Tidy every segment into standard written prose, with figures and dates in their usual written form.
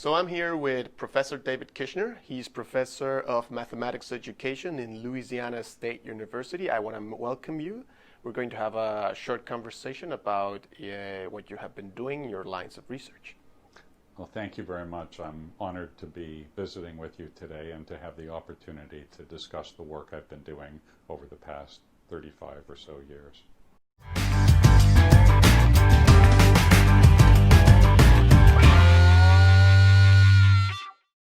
So I'm here with Professor David Kirshner. He's Professor of Mathematics Education in Louisiana State University. I want to welcome you. We're going to have a short conversation about what you have been doing, your lines of research. Well, thank you very much. I'm honored to be visiting with you today and to have the opportunity to discuss the work I've been doing over the past 35 or so years.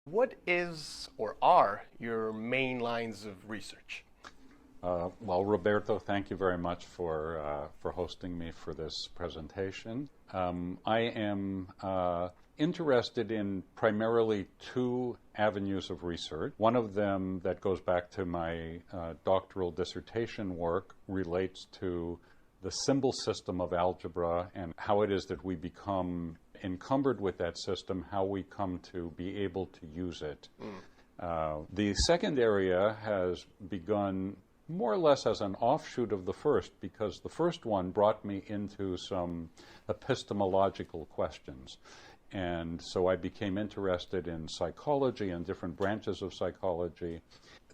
What is or are your main lines of research? Well, Roberto, thank you very much for hosting me for this presentation. I am interested in primarily two avenues of research. One of them that goes back to my doctoral dissertation work relates to the symbol system of algebra and how it is that we become encumbered with that system, how we come to be able to use it. The second area has begun more or less as an offshoot of the first, because the first one brought me into some epistemological questions. And so I became interested in psychology and different branches of psychology.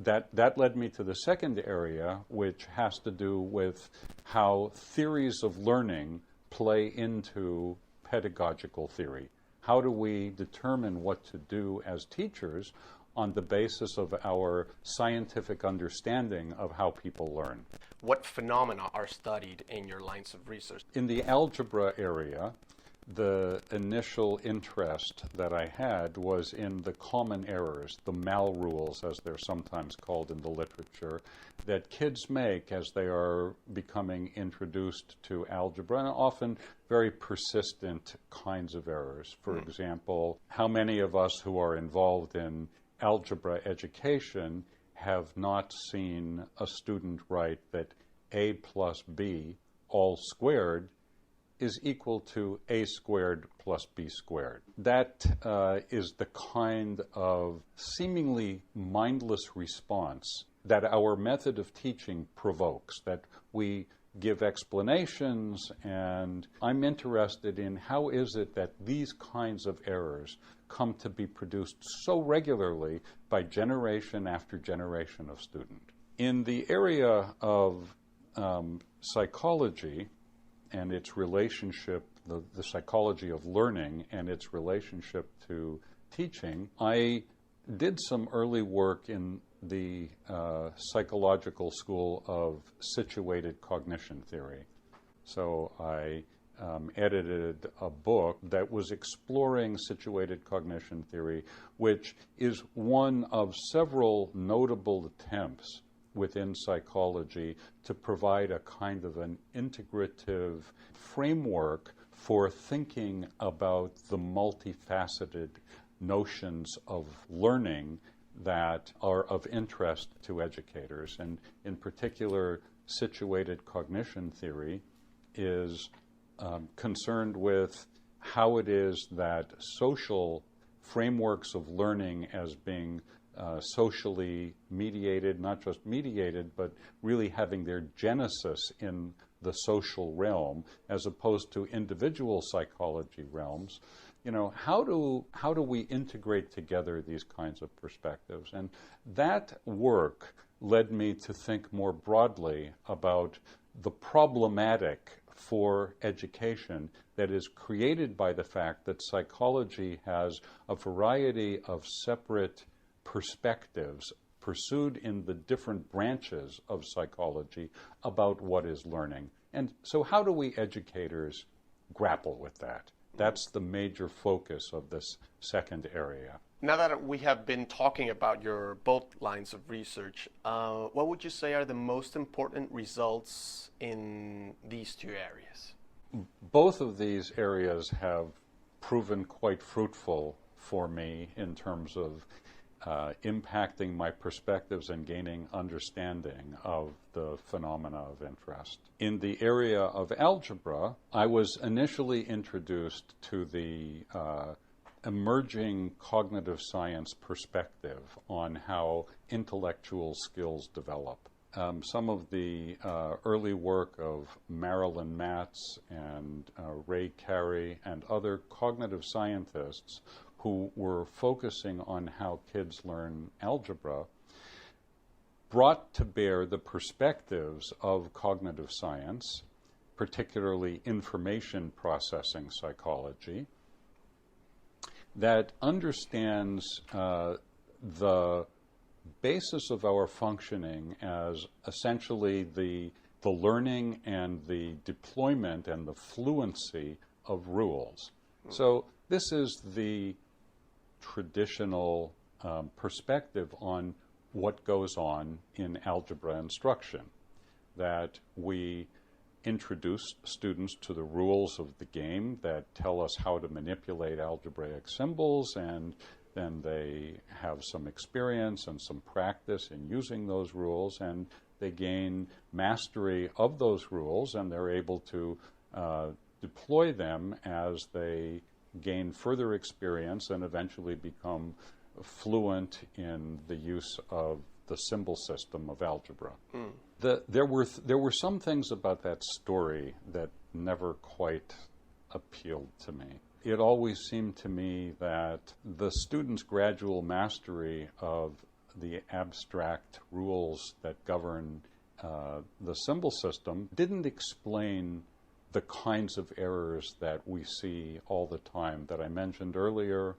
That led me to the second area, which has to do with how theories of learning play into pedagogical theory. How do we determine what to do as teachers on the basis of our scientific understanding of how people learn? What phenomena are studied in your lines of research? In the algebra area, the initial interest that I had was in the common errors, the mal-rules, as they're sometimes called in the literature, that kids make as they are becoming introduced to algebra, and often very persistent kinds of errors. For example, how many of us who are involved in algebra education have not seen a student write that a plus b all squared is equal to a squared plus b squared? That is the kind of seemingly mindless response that our method of teaching provokes, that we give explanations, and I'm interested in how is it that these kinds of errors come to be produced so regularly by generation after generation of student. In the area of psychology and its relationship, the psychology of learning and its relationship to teaching, I did some early work in the psychological school of situated cognition theory. So I edited a book that was exploring situated cognition theory, which is one of several notable attempts within psychology to provide a kind of an integrative framework for thinking about the multifaceted notions of learning that are of interest to educators. And in particular, situated cognition theory is concerned with how it is that social frameworks of learning as being socially mediated, not just mediated, but really having their genesis in the social realm as opposed to individual psychology realms. You know, how do we integrate together these kinds of perspectives? And that work led me to think more broadly about the problematic for education that is created by the fact that psychology has a variety of separate perspectives pursued in the different branches of psychology about what is learning. And so how do we educators grapple with that? That's the major focus of this second area. Now that we have been talking about your both lines of research, what would you say are the most important results in these two areas? Both of these areas have proven quite fruitful for me in terms of impacting my perspectives and gaining understanding of the phenomena of interest. In the area of algebra, I was initially introduced to the emerging cognitive science perspective on how intellectual skills develop. Some of the early work of Marilyn Matz and Ray Carey and other cognitive scientists who were focusing on how kids learn algebra brought to bear the perspectives of cognitive science, particularly information processing psychology, that understands the basis of our functioning as essentially the learning and the deployment and the fluency of rules. So this is the traditional perspective on what goes on in algebra instruction, that we introduce students to the rules of the game that tell us how to manipulate algebraic symbols, and then they have some experience and some practice in using those rules, and they gain mastery of those rules, and they're able to deploy them as they gain further experience and eventually become fluent in the use of the symbol system of algebra. There were some things about that story that never quite appealed to me. It always seemed to me that the students' gradual mastery of the abstract rules that govern the symbol system didn't explain the kinds of errors that we see all the time that I mentioned earlier,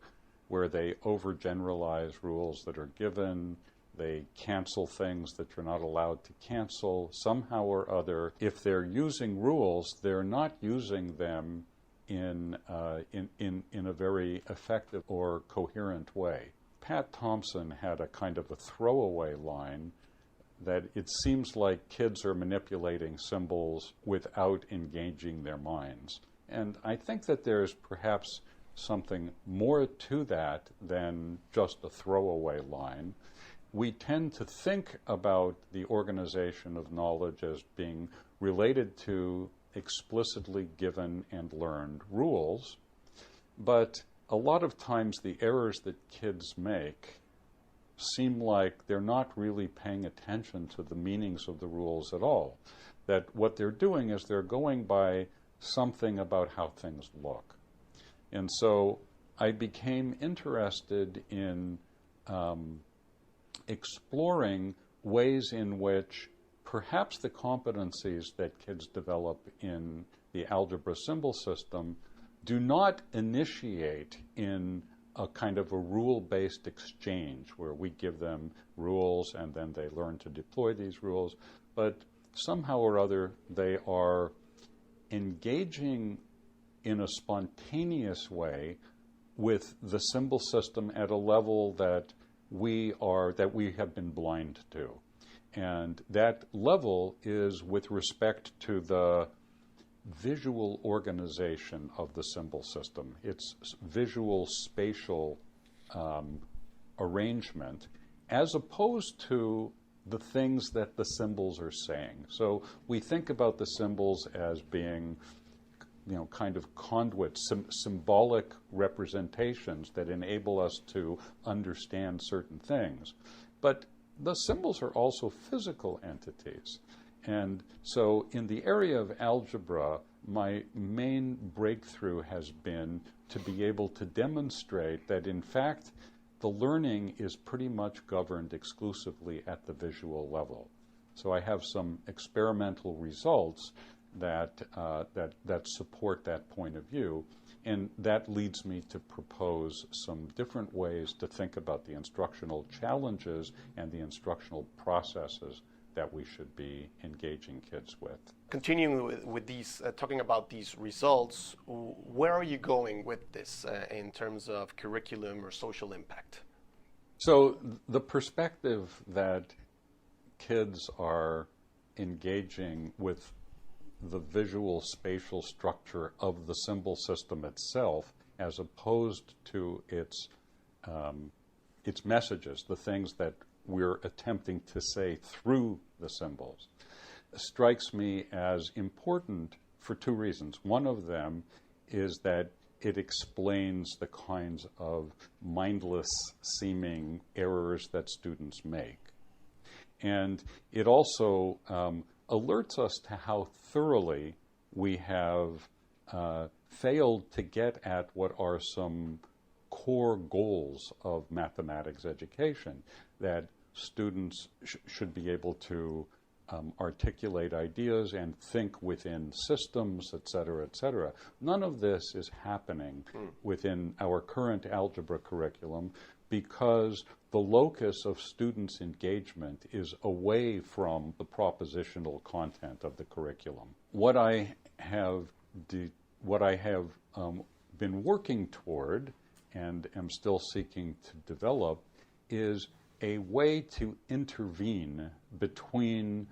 where they overgeneralize rules that are given, they cancel things that you're not allowed to cancel. Somehow or other, if they're using rules, they're not using them in a very effective or coherent way. Pat Thompson had a kind of a throwaway line that it seems like kids are manipulating symbols without engaging their minds. And I think that there's perhaps something more to that than just a throwaway line. We tend to think about the organization of knowledge as being related to explicitly given and learned rules, but a lot of times the errors that kids make seem like they're not really paying attention to the meanings of the rules at all. That what they're doing is they're going by something about how things look. And so I became interested in exploring ways in which perhaps the competencies that kids develop in the algebra symbol system do not initiate in a kind of a rule-based exchange where we give them rules and then they learn to deploy these rules, but somehow or other they are engaging in a spontaneous way with the symbol system at a level that we have been blind to. And that level is with respect to the visual organization of the symbol system, its visual spatial arrangement, as opposed to the things that the symbols are saying. So we think about the symbols as being kind of conduits, symbolic representations that enable us to understand certain things. But the symbols are also physical entities. And so in the area of algebra, my main breakthrough has been to be able to demonstrate that, in fact, the learning is pretty much governed exclusively at the visual level. So I have some experimental results that support that point of view, and that leads me to propose some different ways to think about the instructional challenges and the instructional processes that we should be engaging kids with. Continuing with these, talking about these results, where are you going with this in terms of curriculum or social impact? So the perspective that kids are engaging with the visual spatial structure of the symbol system itself, as opposed to its messages, the things that we're attempting to say through the symbols, strikes me as important for two reasons. One of them is that it explains the kinds of mindless seeming errors that students make. And it also alerts us to how thoroughly we have failed to get at what are some core goals of mathematics education, that students should be able to articulate ideas and think within systems, et cetera, et cetera. None of this is happening within our current algebra curriculum because the locus of students' engagement is away from the propositional content of the curriculum. What I have been working toward and am still seeking to develop is a way to intervene between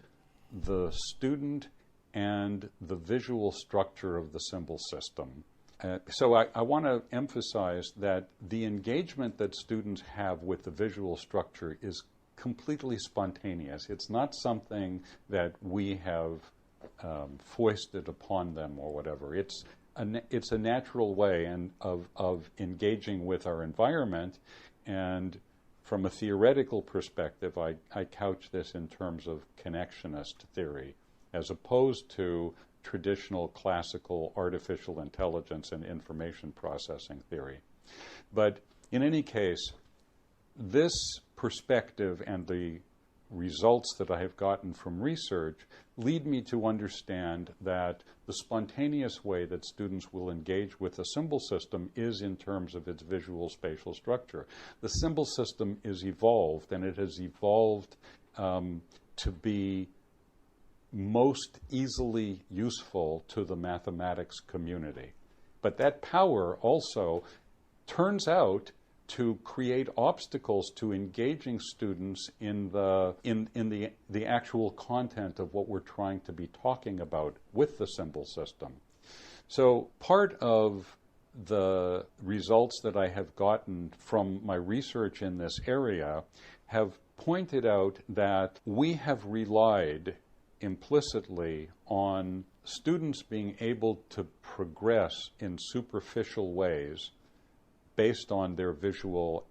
the student and the visual structure of the symbol system. So I want to emphasize that the engagement that students have with the visual structure is completely spontaneous. It's not something that we have foisted upon them or whatever. It's a natural way of engaging with our environment. And from a theoretical perspective, I couch this in terms of connectionist theory, as opposed to traditional classical artificial intelligence and information processing theory. But in any case, this perspective and the results that I have gotten from research lead me to understand that the spontaneous way that students will engage with the symbol system is in terms of its visual spatial structure. The symbol system is evolved, and it has evolved to be most easily useful to the mathematics community. But that power also turns out to create obstacles to engaging students in the actual content of what we're trying to be talking about with the symbol system. So part of the results that I have gotten from my research in this area have pointed out that we have relied implicitly on students being able to progress in superficial ways based on their visual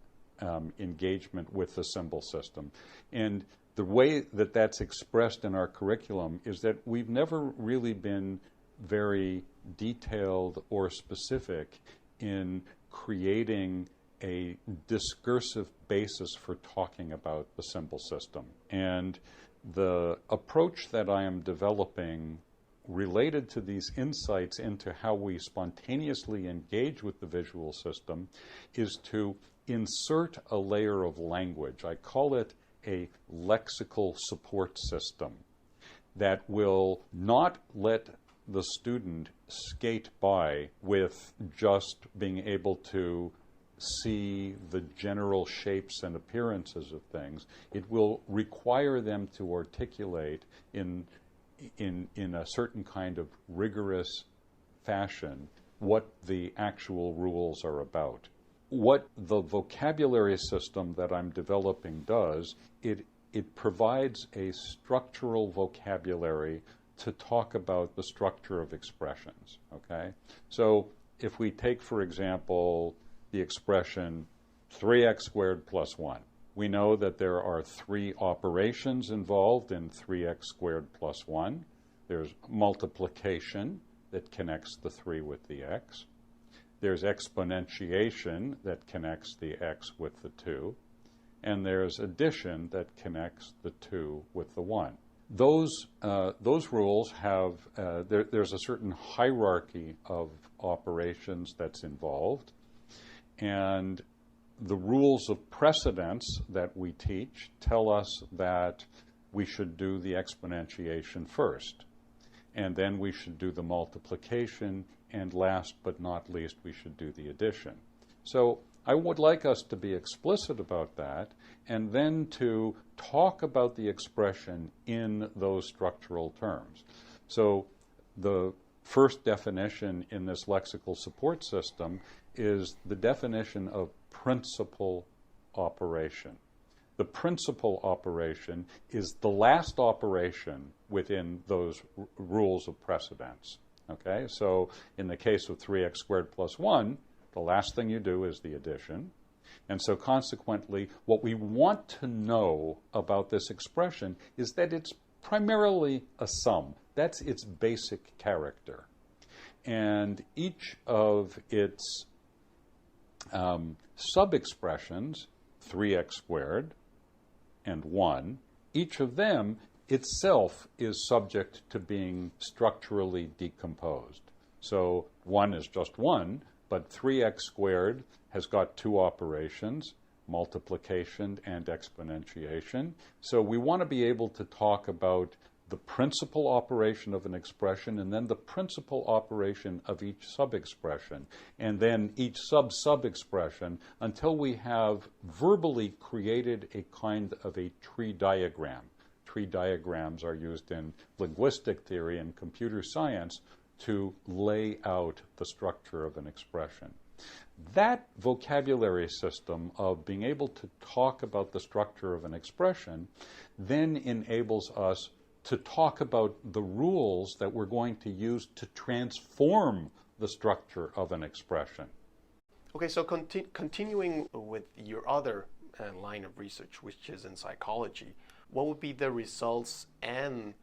engagement with the symbol system. And the way that that's expressed in our curriculum is that we've never really been very detailed or specific in creating a discursive basis for talking about the symbol system. And the approach that I am developing related to these insights into how we spontaneously engage with the visual system is to insert a layer of language. I call it a lexical support system that will not let the student skate by with just being able to see the general shapes and appearances of things. It will require them to articulate in a certain kind of rigorous fashion what the actual rules are about. What the vocabulary system that I'm developing does, it provides a structural vocabulary to talk about the structure of expressions, okay? So if we take, for example, the expression 3x squared plus 1, we know that there are 3 operations involved in 3x squared plus 1. There's multiplication that connects the 3 with the x. There's exponentiation that connects the x with the 2. And there's addition that connects the 2 with the 1. Those rules have, there's a certain hierarchy of operations that's involved. And the rules of precedence that we teach tell us that we should do the exponentiation first, and then we should do the multiplication, and last but not least, we should do the addition. So I would like us to be explicit about that, and then to talk about the expression in those structural terms. So the first definition in this lexical support system is the definition of principal operation. The principal operation is the last operation within those rules of precedence. Okay, so in the case of 3x squared plus 1, the last thing you do is the addition. And so consequently, what we want to know about this expression is that it's primarily a sum. That's its basic character. And each of its sub-expressions, 3x squared and 1, each of them itself is subject to being structurally decomposed. So 1 is just 1, but 3x squared has got two operations, multiplication and exponentiation. So we want to be able to talk about the principal operation of an expression and then the principal operation of each sub-expression, and then each sub-expression until we have verbally created a kind of a tree diagram. Tree diagrams are used in linguistic theory and computer science to lay out the structure of an expression. That vocabulary system of being able to talk about the structure of an expression then enables us to talk about the rules that we're going to use to transform the structure of an expression. Okay, so continuing with your other line of research, which is in psychology, what would be the results and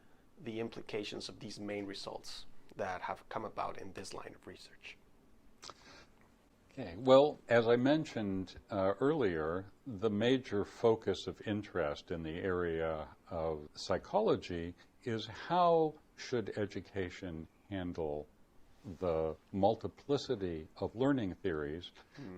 the implications of these main results that have come about in this line of research? Okay. Well, as I mentioned earlier, the major focus of interest in the area of psychology is how should education handle the multiplicity of learning theories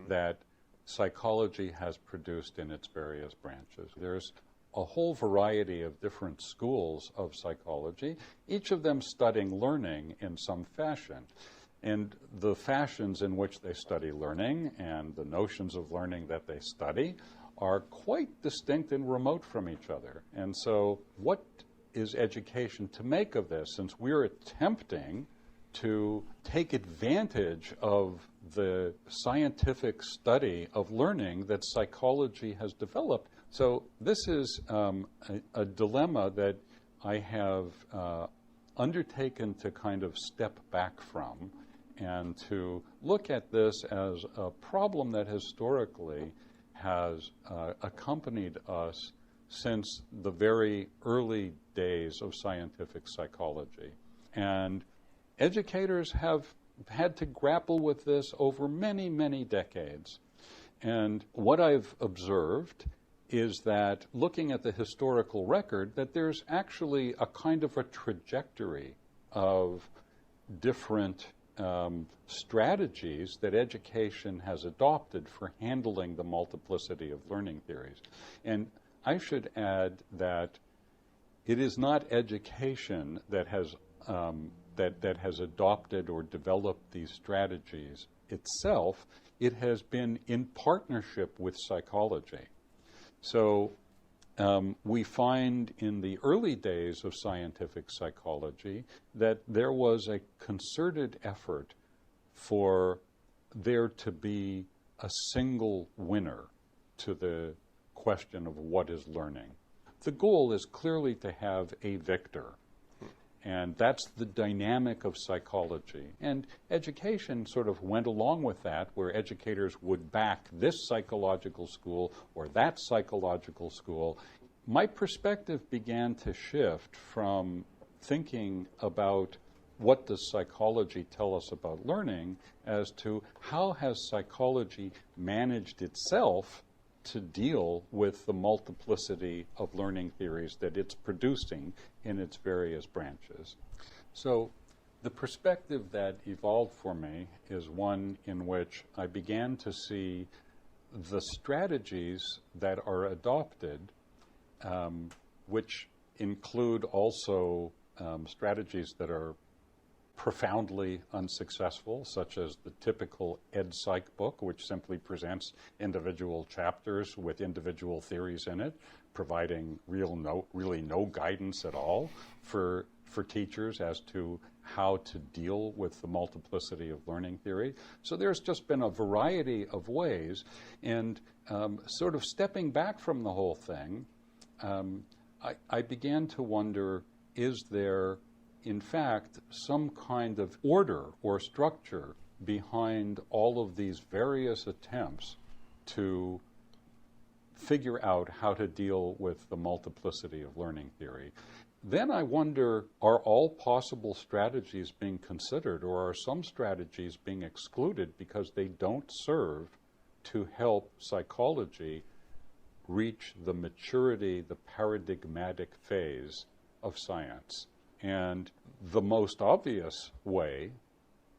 that psychology has produced in its various branches. There's a whole variety of different schools of psychology, each of them studying learning in some fashion. And the fashions in which they study learning and the notions of learning that they study are quite distinct and remote from each other. And so what is education to make of this, since we're attempting to take advantage of the scientific study of learning that psychology has developed? So this is a dilemma that I have undertaken to kind of step back from and to look at this as a problem that historically has accompanied us since the very early days of scientific psychology. And educators have had to grapple with this over many, many decades. And what I've observed is that, looking at the historical record, that there's actually a kind of a trajectory of different strategies that education has adopted for handling the multiplicity of learning theories. And I should add that it is not education that has that has adopted or developed these strategies itself. It has been in partnership with psychology. So we find in the early days of scientific psychology that there was a concerted effort for there to be a single winner to the question of what is learning. The goal is clearly to have a victor. And that's the dynamic of psychology. And education sort of went along with that, where educators would back this psychological school or that psychological school. My perspective began to shift from thinking about what does psychology tell us about learning as to how has psychology managed itself to deal with the multiplicity of learning theories that it's producing in its various branches. So the perspective that evolved for me is one in which I began to see the strategies that are adopted, which include also strategies that are profoundly unsuccessful, such as the typical ed-psych book, which simply presents individual chapters with individual theories in it, providing really no guidance at all for teachers as to how to deal with the multiplicity of learning theory. So there's just been a variety of ways, and sort of stepping back from the whole thing, I began to wonder, is there in fact some kind of order or structure behind all of these various attempts to figure out how to deal with the multiplicity of learning theory? Then I wonder, are all possible strategies being considered, or are some strategies being excluded because they don't serve to help psychology reach the maturity, the paradigmatic phase of science. And the most obvious way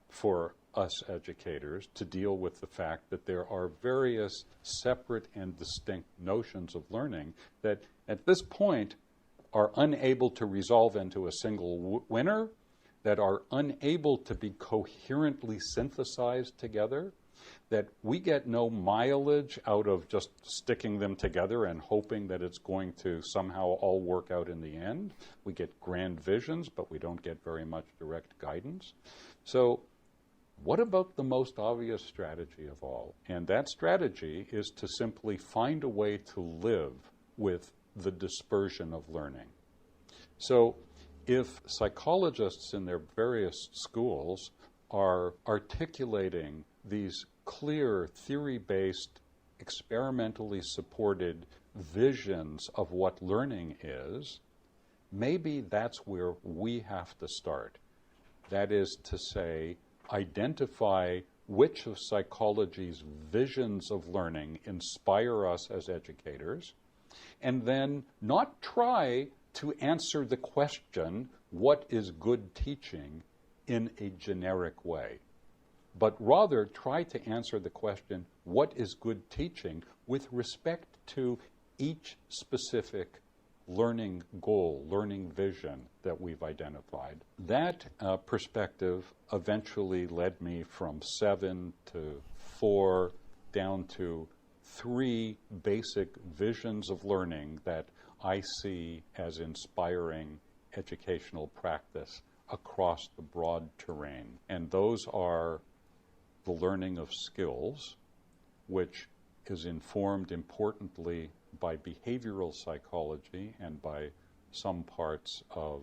for us educators to deal with the fact that there are various separate and distinct notions of learning that at this point are unable to resolve into a single winner, that are unable to be coherently synthesized together, that we get no mileage out of just sticking them together and hoping that it's going to somehow all work out in the end. We get grand visions, but we don't get very much direct guidance. So what about the most obvious strategy of all? And that strategy is to simply find a way to live with the dispersion of learning. So if psychologists in their various schools are articulating these clear, theory-based, experimentally supported visions of what learning is, maybe that's where we have to start. That is to say, identify which of psychology's visions of learning inspire us as educators, and then not try to answer the question, what is good teaching, in a generic way, but rather try to answer the question, what is good teaching, with respect to each specific learning goal, learning vision that we've identified. That perspective eventually led me from 7 to 4 down to 3 basic visions of learning that I see as inspiring educational practice across the broad terrain. And those are the learning of skills, which is informed importantly by behavioral psychology and by some parts of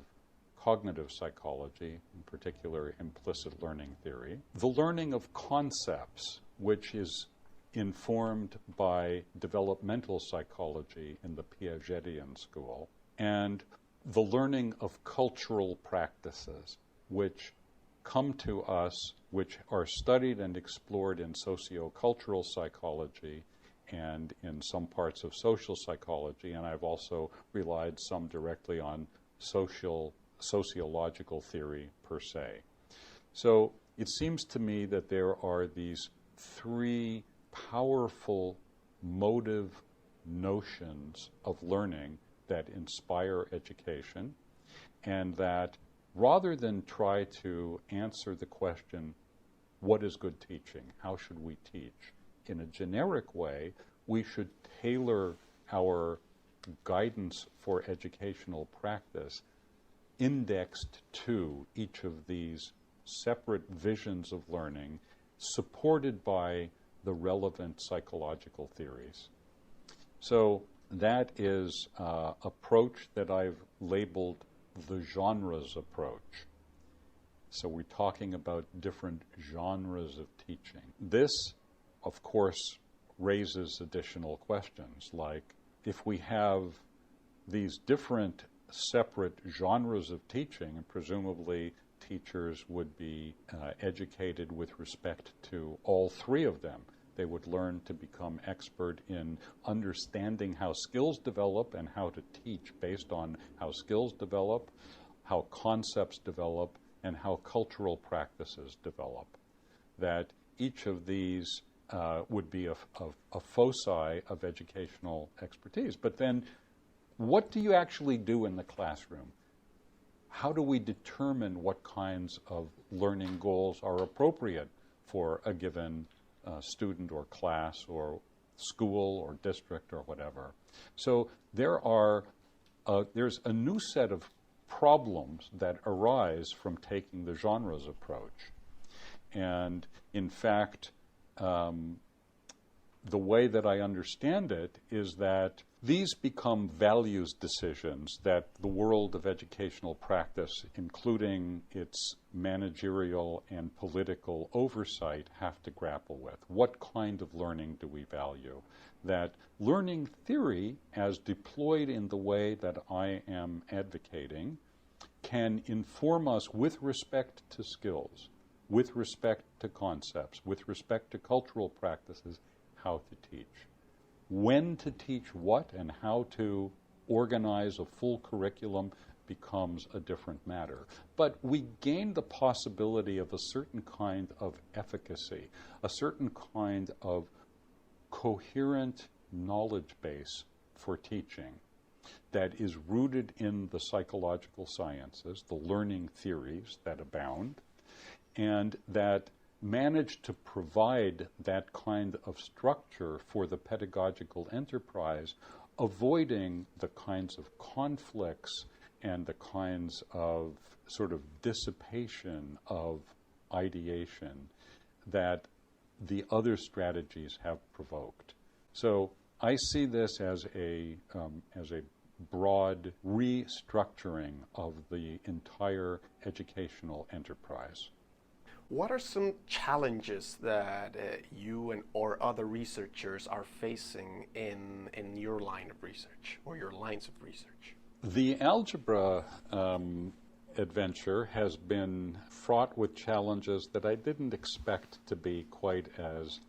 cognitive psychology, in particular implicit learning theory. The learning of concepts, which is informed by developmental psychology in the Piagetian school, and the learning of cultural practices, which come to us, which are studied and explored in sociocultural psychology and in some parts of social psychology, and I've also relied some directly on sociological theory per se. So it seems to me that there are these 3 powerful motive notions of learning that inspire education, and that rather than try to answer the question, what is good teaching? How should we teach? In a generic way, we should tailor our guidance for educational practice indexed to each of these separate visions of learning, supported by the relevant psychological theories. So that is an approach that I've labeled the genres approach. So we're talking about different genres of teaching. This, of course, raises additional questions, like if we have these different separate genres of teaching, and presumably teachers would be educated with respect to all 3 of them. They would learn to become expert in understanding how skills develop and how to teach based on how skills develop, how concepts develop, and how cultural practices develop. That each of these would be a foci of educational expertise. But then what do you actually do in the classroom? How do we determine what kinds of learning goals are appropriate for a given student or class or school or district or whatever? So there's a new set of problems that arise from taking the genres approach. And in fact, the way that I understand it is that these become values decisions that the world of educational practice, including its managerial and political oversight, have to grapple with. What kind of learning do we value? That learning theory, as deployed in the way that I am advocating, can inform us with respect to skills, with respect to concepts, with respect to cultural practices, how to teach. When to teach what and how to organize a full curriculum becomes a different matter. But we gain the possibility of a certain kind of efficacy, a certain kind of coherent knowledge base for teaching that is rooted in the psychological sciences, the learning theories that abound, and that manage to provide that kind of structure for the pedagogical enterprise, avoiding the kinds of conflicts and the kinds of sort of dissipation of ideation that the other strategies have provoked. So I see this as a broad restructuring of the entire educational enterprise. What are some challenges that you and or other researchers are facing in your line of research or your lines of research? The algebra adventure has been fraught with challenges that I didn't expect to be quite as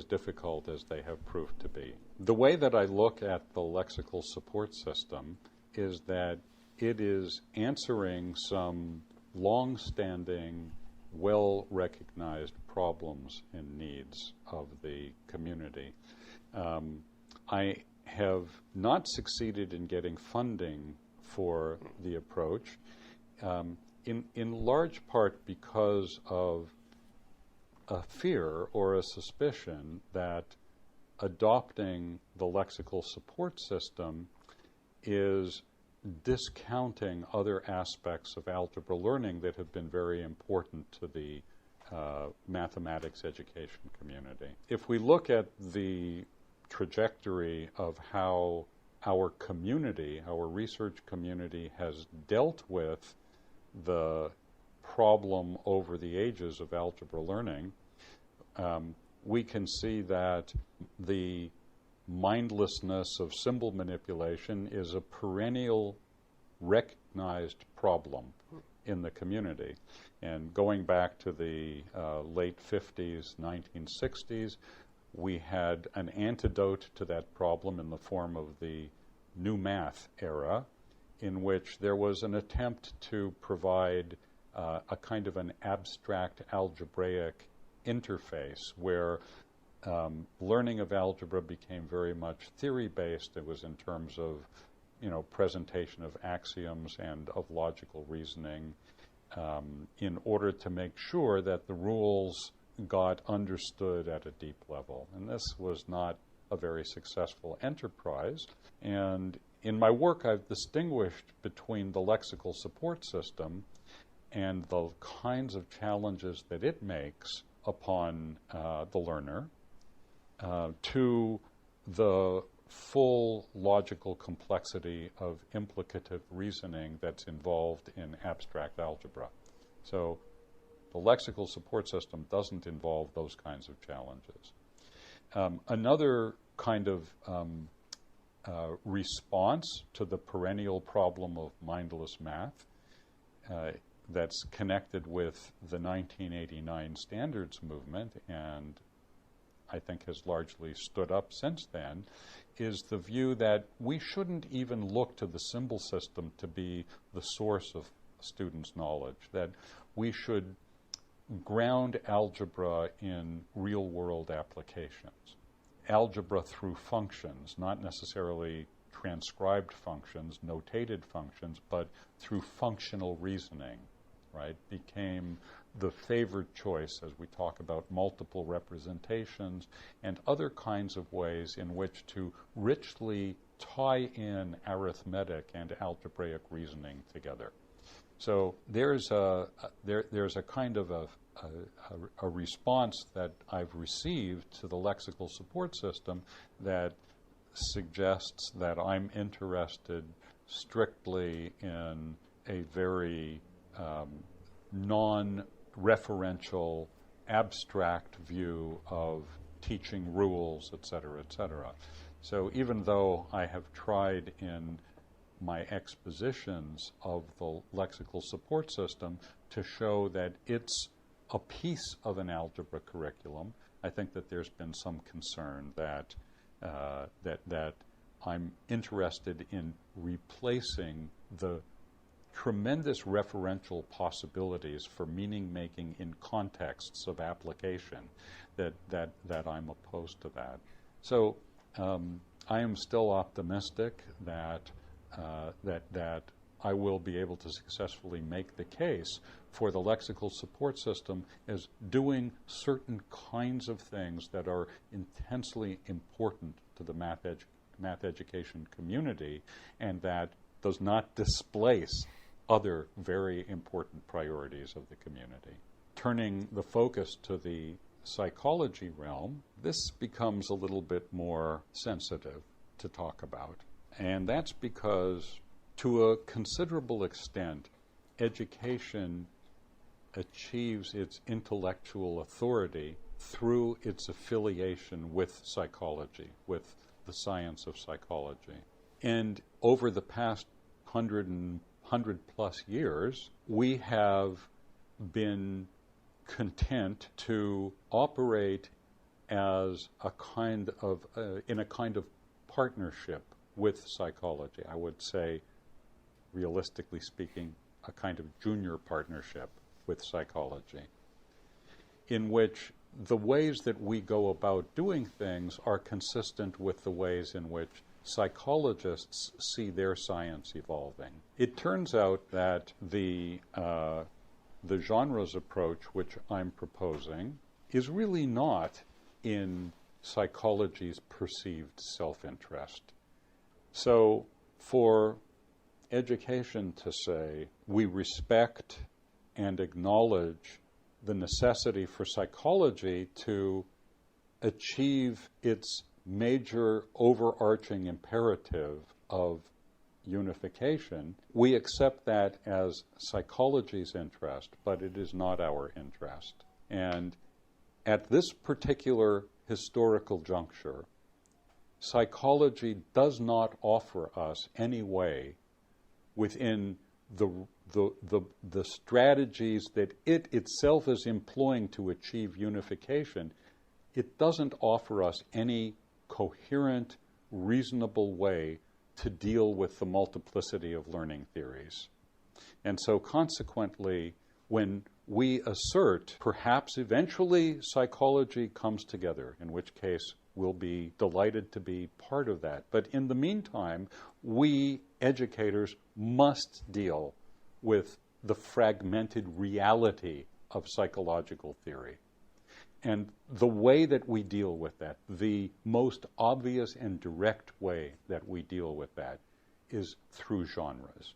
difficult as they have proved to be. The way that I look at the lexical support system is that it is answering some long-standing, well-recognized problems and needs of the community. I have not succeeded in getting funding for the approach, in large part because of a fear or a suspicion that adopting the lexical support system is discounting other aspects of algebra learning that have been very important to the mathematics education community. If we look at the trajectory of how our community, our research community, has dealt with the problem over the ages of algebra learning, we can see that the mindlessness of symbol manipulation is a perennial recognized problem in the community. And going back to the late 50s, 1960s, we had an antidote to that problem in the form of the new math era, in which there was an attempt to provide a kind of an abstract algebraic interface where learning of algebra became very much theory-based. It was in terms of, presentation of axioms and of logical reasoning, in order to make sure that the rules got understood at a deep level. And this was not a very successful enterprise. And in my work, I've distinguished between the lexical support system and the kinds of challenges that it makes upon the learner, to the full logical complexity of implicative reasoning that's involved in abstract algebra. So the lexical support system doesn't involve those kinds of challenges. Another kind of response to the perennial problem of mindless math that's connected with the 1989 standards movement, and I think has largely stood up since then, is the view that we shouldn't even look to the symbol system to be the source of students' knowledge, that we should ground algebra in real-world applications. Algebra through functions, not necessarily transcribed functions, notated functions, but through functional reasoning, right, became the favored choice as we talk about multiple representations and other kinds of ways in which to richly tie in arithmetic and algebraic reasoning together. So there's a kind of a response that I've received to the lexical support system that suggests that I'm interested strictly in a very non-referential, abstract view of teaching rules, et cetera, et cetera. So even though I have tried in my expositions of the lexical support system to show that it's a piece of an algebra curriculum, I think that there's been some concern that that I'm interested in replacing the tremendous referential possibilities for meaning making in contexts of application, that I'm opposed to that. So I am still optimistic that that I will be able to successfully make the case for the lexical support system as doing certain kinds of things that are intensely important to the math education community, and that does not displace other very important priorities of the community. Turning the focus to the psychology realm, this becomes a little bit more sensitive to talk about. And that's because, to a considerable extent, education achieves its intellectual authority through its affiliation with psychology, with the science of psychology. And over the past 100 plus years, we have been content to operate as a kind of in a kind of partnership with psychology. I would say, realistically speaking, a kind of junior partnership with psychology, in which the ways that we go about doing things are consistent with the ways in which psychologists see their science evolving. It turns out that the genres approach which I'm proposing is really not in psychology's perceived self-interest. So for education to say we respect and acknowledge the necessity for psychology to achieve its major overarching imperative of unification, we accept that as psychology's interest, but it is not our interest. And at this particular historical juncture, psychology does not offer us any way within the strategies that it itself is employing to achieve unification. It doesn't offer us any coherent, reasonable way to deal with the multiplicity of learning theories. And so consequently, when we assert perhaps eventually psychology comes together, in which case we'll be delighted to be part of that. But in the meantime, we educators must deal with the fragmented reality of psychological theory. And the way that we deal with that, the most obvious and direct way that we deal with that, is through genres.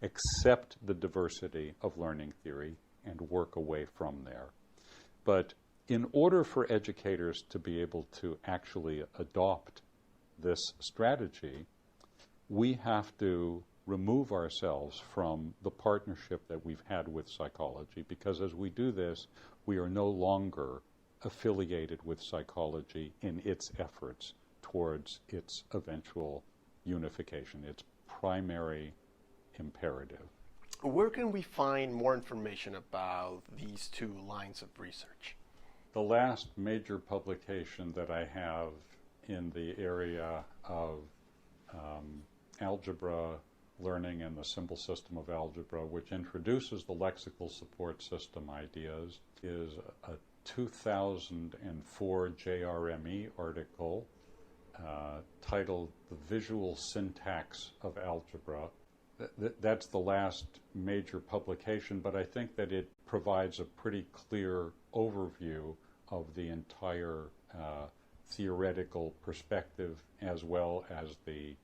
Accept the diversity of learning theory and work away from there. But in order for educators to be able to actually adopt this strategy, we have to remove ourselves from the partnership that we've had with psychology, because as we do this, we are no longer affiliated with psychology in its efforts towards its eventual unification, its primary imperative. Where can we find more information about these two lines of research? The last major publication that I have in the area of algebra learning and the simple system of algebra, which introduces the lexical support system ideas, is a 2004 JRME article titled The Visual Syntax of Algebra. That's the last major publication, but I think that it provides a pretty clear overview of the entire theoretical perspective, as well as the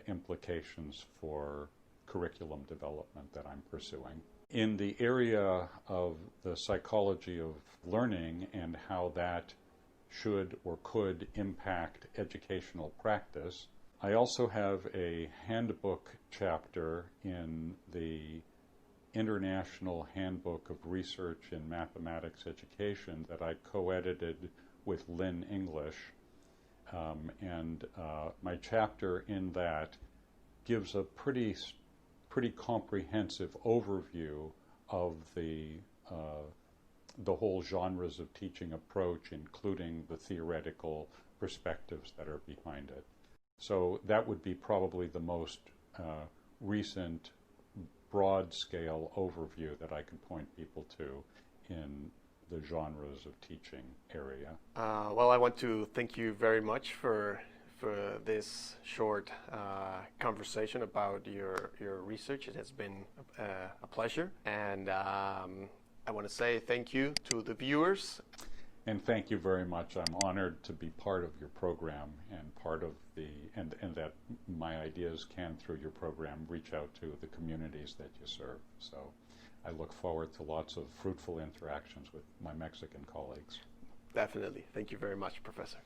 implications for curriculum development that I'm pursuing. In the area of the psychology of learning and how that should or could impact educational practice, I also have a handbook chapter in the International Handbook of Research in Mathematics Education that I co-edited with Lynn English. My chapter in that gives a pretty comprehensive overview of the the whole genres of teaching approach, including the theoretical perspectives that are behind it. So that would be probably the most recent broad-scale overview that I can point people to in the genres of teaching area. Well, I want to thank you very much for this short conversation about your research. It has been a pleasure, and I want to say thank you to the viewers. And thank you very much. I'm honored to be part of your program and part of the and that my ideas can, through your program, reach out to the communities that you serve. So I look forward to lots of fruitful interactions with my Mexican colleagues. Definitely. Thank you very much, Professor.